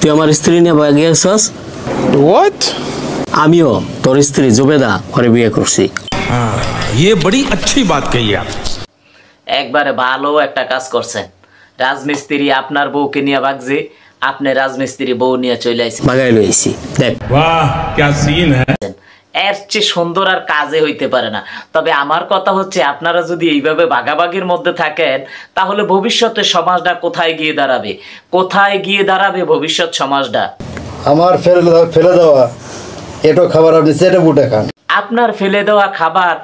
তুই আমার স্ত্রী নিয়ে ভাগে গেছস? What? আমিও তোর স্ত্রী জুবেদা করে বিয়ে করছি। ये बड़ी अच्छी बात कही आप। একবারে ভালো একটা কাজ করছেন। রাজমিস্ত্রি আপনার বউকে নিয়ে ভাগছে, আপনি রাজমিস্ত্রি বউ নিয়ে চলে আইছেন। বাগাই লইছি দেখ। वाह क्या सीन है। এর চেয়ে সুন্দর আর কাজে হইতে পারে না। তবে আমার কথা হচ্ছে, আপনারা যদি এইভাবে ভাগাভাগির মধ্যে থাকেন, তাহলে ভবিষ্যতে সমাজটা কোথায় গিয়ে দাঁড়াবে? কোথায় গিয়ে দাঁড়াবে ভবিষ্যৎ সমাজটা? আমার ফেলে দেওয়া এটো খাবার আপনি চেটে পুটে খান। আপনার ফেলে দেওয়া খাবার,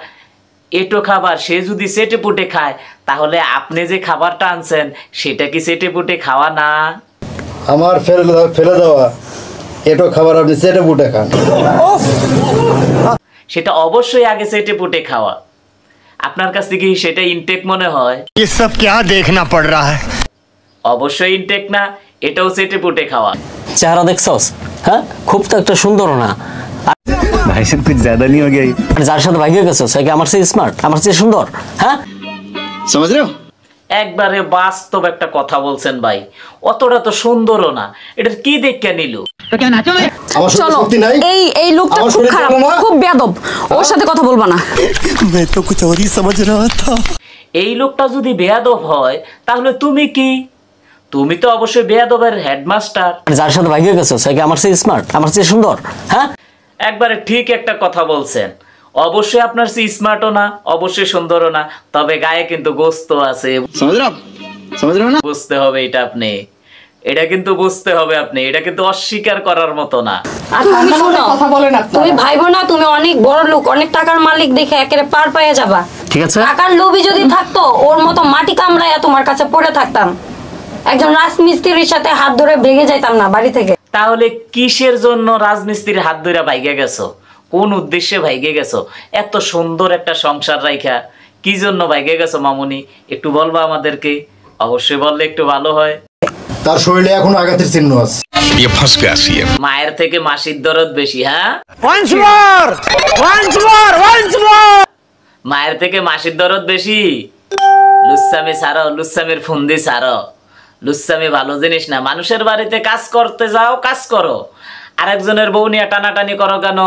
এটো খাবার সে যদি চেটে পুটে খায়, তাহলে আপনি যে খাবারটা আনছেন সেটা কি চেটে পুটে খাওয়া না? আমার ফেলে দেওয়া এটো খাবার আপনি চেটে পুটে খান। সেটা অবশ্যই আগে চেটে পুটে খাওয়া। আপনার কাছ থেকে সেটা ইনটেক মনে হয়? ये सब क्या देखना पड़ रहा है। অবশ্যই ইনটেক না, এটাও চেটে পুটে খাওয়া। চেহারা দেখছস? হ্যাঁ, খুব তো একটা সুন্দর না। भाई साहब कुछ ज्यादा नहीं हो गया ये? আর যার সাথে ভাগে গেছস সে কি আমার চেয়ে স্মার্ট, আমার চেয়ে সুন্দর? হ্যাঁ, समझ रहे हो? একবারে বাস্তব একটা কথা বলছেন ভাই। অতটা তো সুন্দরও না, এটার কি দেখে নিল? আমার শরীরে চলো, শক্তি নাই। এই লোকটা আমার খুব শরীরে খারাপ, চলে না। খুব বেয়াদব। ওর সাথে কথা বলবা না। मैं तो कुछ और ही समझ रहा था। এই লোকটা যদি বেয়াদব হয়, তাহলে তুমি কি? তুমি তো অবশ্যই বেয়াদবের হেডমাস্টার। আর যার সাথে ভাগে গেছস সে কি আমার চেয়ে স্মার্ট, আমার চেয়ে সুন্দর? হ্যাঁ, একবারে ঠিক একটা কথা বলছেন। অবশ্যই আপনার চেয়ে স্মার্টও না, অবশ্যই সুন্দরও না, তবে গায়ে কিন্তু গোস্ত আছে। समझ रहे हो आप? समझ रहे हो ना? বুঝতে হবে এটা আপনি, এটা কিন্তু বুঝতে হবে আপনি, এটা কিন্তু অস্বীকার করার মতো না। আর তুমি শোনো, তুমি ভাইবো না তুমি অনেক বড় লোক, অনেক টাকার মালিক দেখে একেবারে পার পাইয়া যাবা। ঠিক আছে। টাকার লোভী যদি থাকতো, ওর মতো মাটি কামড়াইয়া তোমার কাছে পড়ে থাকতাম। একজন রাজমিস্ত্রির সাথে হাত ধরে ভেঙে যাইতাম না বাড়ি থেকে। তাহলে কিসের জন্য রাজমিস্ত্রির হাত ধরে ভাইগে গেছো? কোন উদ্দেশ্যে ভাইগে গেছো? এত সুন্দর একটা সংসার রাইখা কি জন্য ভাইগে গেছো মামুনি? একটু বলবা আমাদেরকে? অবশ্যই বললে একটু ভালো হয়। তার শরীরে এখন আঘাতের চিহ্ন আছে। ये फंस गया सीएम। মায়ের থেকে মাসির দরদ বেশি। হ্যাঁ, মায়ের থেকে মাসির দরদ বেশি। লুচ্ছামি ছাড়ো, লুচ্ছামির ফুন্দি ছাড়ো। লুচ্ছামি ভালো জিনিস না। মানুষের বাড়িতে কাজ করতে যাও, কাজ করো, আরেকজনের বউ নিয়ে টানাটানি করো কেন?